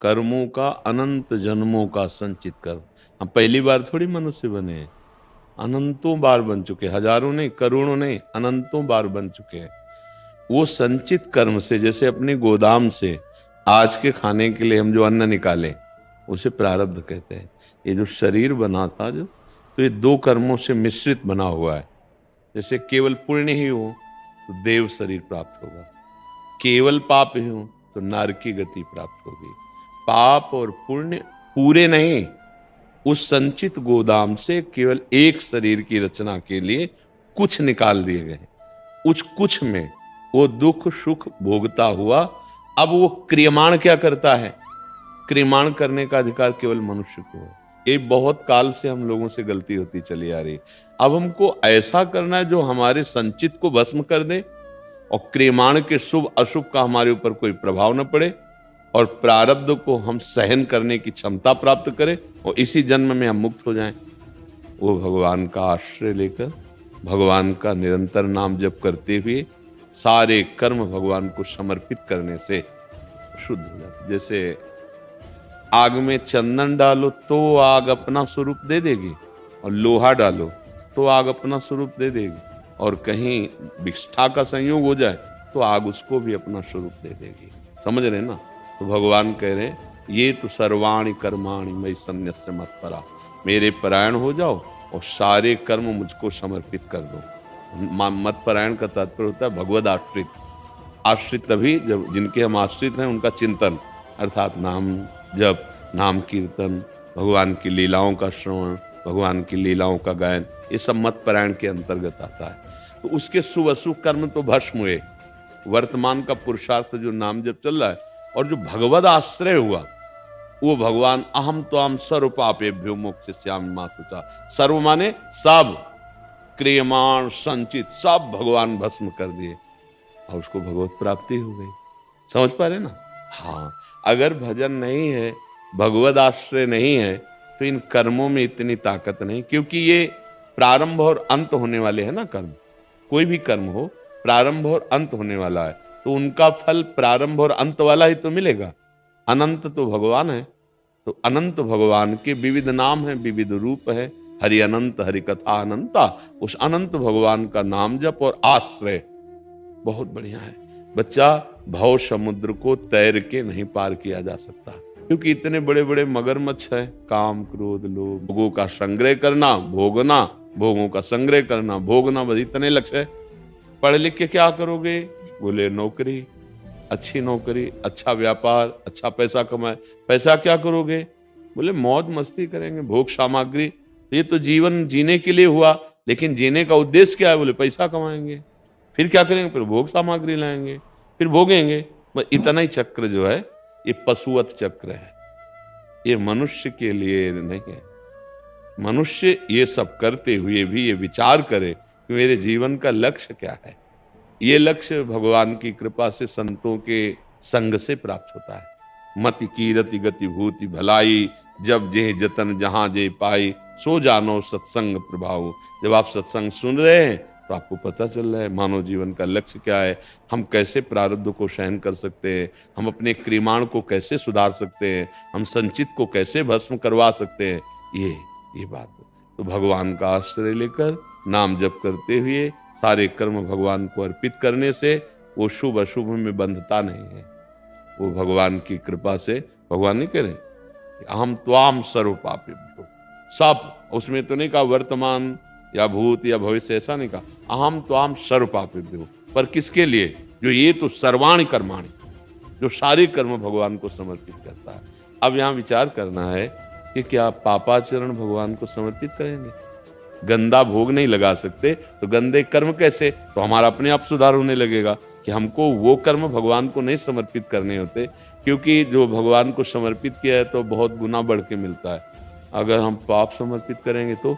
कर्मों का अनंत जन्मों का संचित कर्म। हम पहली बार थोड़ी मनुष्य बने हैं, अनंतों बार बन चुके, हजारों नहीं, करोड़ों नहीं, अनंतों बार बन चुके हैं। वो संचित कर्म से, जैसे अपने गोदाम से आज के खाने के लिए हम जो अन्न निकाले उसे प्रारब्ध कहते हैं। ये जो शरीर बना था जो, तो ये दो कर्मों से मिश्रित बना हुआ है। जैसे केवल पुण्य ही हो तो देव शरीर प्राप्त होगा, केवल पाप ही हो तो नरक की गति प्राप्त होगी। पाप और पुण्य पूरे नहीं, उस संचित गोदाम से केवल एक शरीर की रचना के लिए कुछ निकाल दिए गए। उस कुछ में वो दुख सुख भोगता हुआ, अब वो क्रियमाण क्या करता है? क्रियमाण करने का अधिकार केवल मनुष्य को है। ये बहुत काल से हम लोगों से गलती होती चली आ रही। अब हमको ऐसा करना है जो हमारे संचित को भस्म कर दे और क्रियमाण के शुभ अशुभ का हमारे ऊपर कोई प्रभाव न पड़े, और प्रारब्ध को हम सहन करने की क्षमता प्राप्त करें और इसी जन्म में हम मुक्त हो जाएं। वो भगवान का आश्रय लेकर, भगवान का निरंतर नाम जप करते हुए, सारे कर्म भगवान को समर्पित करने से शुद्ध हो जाते। जैसे आग में चंदन डालो तो आग अपना स्वरूप दे देगी, और लोहा डालो तो आग अपना स्वरूप दे देगी, और कहीं विष्ठा का संयोग हो जाए तो आग उसको भी अपना स्वरूप दे देगी। समझ रहे ना? तो भगवान कह रहे हैं, ये तो सर्वाणि कर्माणि मयि सन्न्यस्य मत्परा, मेरे परायण हो जाओ और सारे कर्म मुझको समर्पित कर दो। मत्परायण का तात्पर्य होता है भगवद आश्रित। आश्रित तभी जब जिनके हम आश्रित हैं उनका चिंतन, अर्थात नाम जप, नाम कीर्तन, भगवान की लीलाओं का श्रवण, भगवान की लीलाओं का गायन, ये सब मत्परायण के अंतर्गत आता है। तो उसके शुभ अशुभ कर्म तो भस्म हुए। वर्तमान का पुरुषार्थ जो नाम जप चल रहा है और जो भगवद आश्रय हुआ, वो भगवान अहम त्वाम सर्व पापेभ्यो मोक्षयिष्यामि मा शुचा। सर्व माने सब, क्रियमाण संचित सब भगवान भस्म कर दिए और उसको भगवत प्राप्ति हो गई। समझ पा रहे ना? हाँ, अगर भजन नहीं है, भगवद आश्रय नहीं है, तो इन कर्मों में इतनी ताकत नहीं, क्योंकि ये प्रारंभ और अंत होने वाले हैं ना। कर्म, कोई भी कर्म हो, प्रारंभ और अंत होने वाला है, तो उनका फल प्रारंभ और अंत वाला ही तो मिलेगा। अनंत तो भगवान है, तो अनंत भगवान के विविध नाम हैं, विविध रूप है। हरि अनंत, हरि कथा अनंता। उस अनंत भगवान का नाम जप और आश्रय बहुत बढ़िया है। बच्चा, भव समुद्र को तैर के नहीं पार किया जा सकता, क्योंकि इतने बड़े बड़े मगरमच्छ है। काम क्रोध लोभ, भोगों का संग्रह करना, भोगना, भोगों का संग्रह करना, भोगना, बस इतने लक्ष्य है। पढ़ लिख के क्या करोगे? बोले नौकरी, अच्छी नौकरी, अच्छा व्यापार, अच्छा पैसा कमाए। पैसा क्या करोगे? बोले मौज मस्ती करेंगे, भोग सामग्री। तो ये तो जीवन जीने के लिए हुआ, लेकिन जीने का उद्देश्य क्या है? बोले पैसा कमाएंगे। फिर क्या करेंगे? फिर भोग सामग्री लाएंगे, फिर भोगेंगे। बस इतना ही चक्र जो है, ये पशुवत चक्र है, ये मनुष्य के लिए नहीं है। मनुष्य ये सब करते हुए भी ये विचार करे कि मेरे जीवन का लक्ष्य क्या है। ये लक्ष्य भगवान की कृपा से, संतों के संग से प्राप्त होता है। मति कीरति गति भूति भलाई, जब जे जतन जहां जे पाई, सो जानो सत्संग प्रभाव। जब आप सत्संग सुन रहे हैं तो आपको पता चल रहा है मानव जीवन का लक्ष्य क्या है, हम कैसे प्रारब्ध को सहन कर सकते हैं, हम अपने क्रियमाण को कैसे सुधार सकते हैं, हम संचित को कैसे भस्म करवा सकते हैं। ये बात। तो भगवान का आश्रय लेकर नाम जप करते हुए सारे कर्म भगवान को अर्पित करने से वो शुभ अशुभ में बंधता नहीं है। वो भगवान की कृपा से, भगवान नहीं कह रहे अहम त्वाम सर्व पापेभ्यो, सब, उसमें तो नहीं कहा वर्तमान या भूत या भविष्य, ऐसा नहीं कहा। अहम त्वाम सर्व पापेभ्यो, पर किसके लिए? जो ये तो सर्वाणि कर्माणि, जो सारे कर्म भगवान को समर्पित करता है। अब यहाँ विचार करना है कि क्या पापाचरण भगवान को समर्पित करेंगे? गंदा भोग नहीं लगा सकते तो गंदे कर्म कैसे? तो हमारा अपने आप सुधार होने लगेगा कि हमको वो कर्म भगवान को नहीं समर्पित करने होते, क्योंकि जो भगवान को समर्पित किया है तो बहुत गुना बढ़ के मिलता है। अगर हम पाप समर्पित करेंगे तो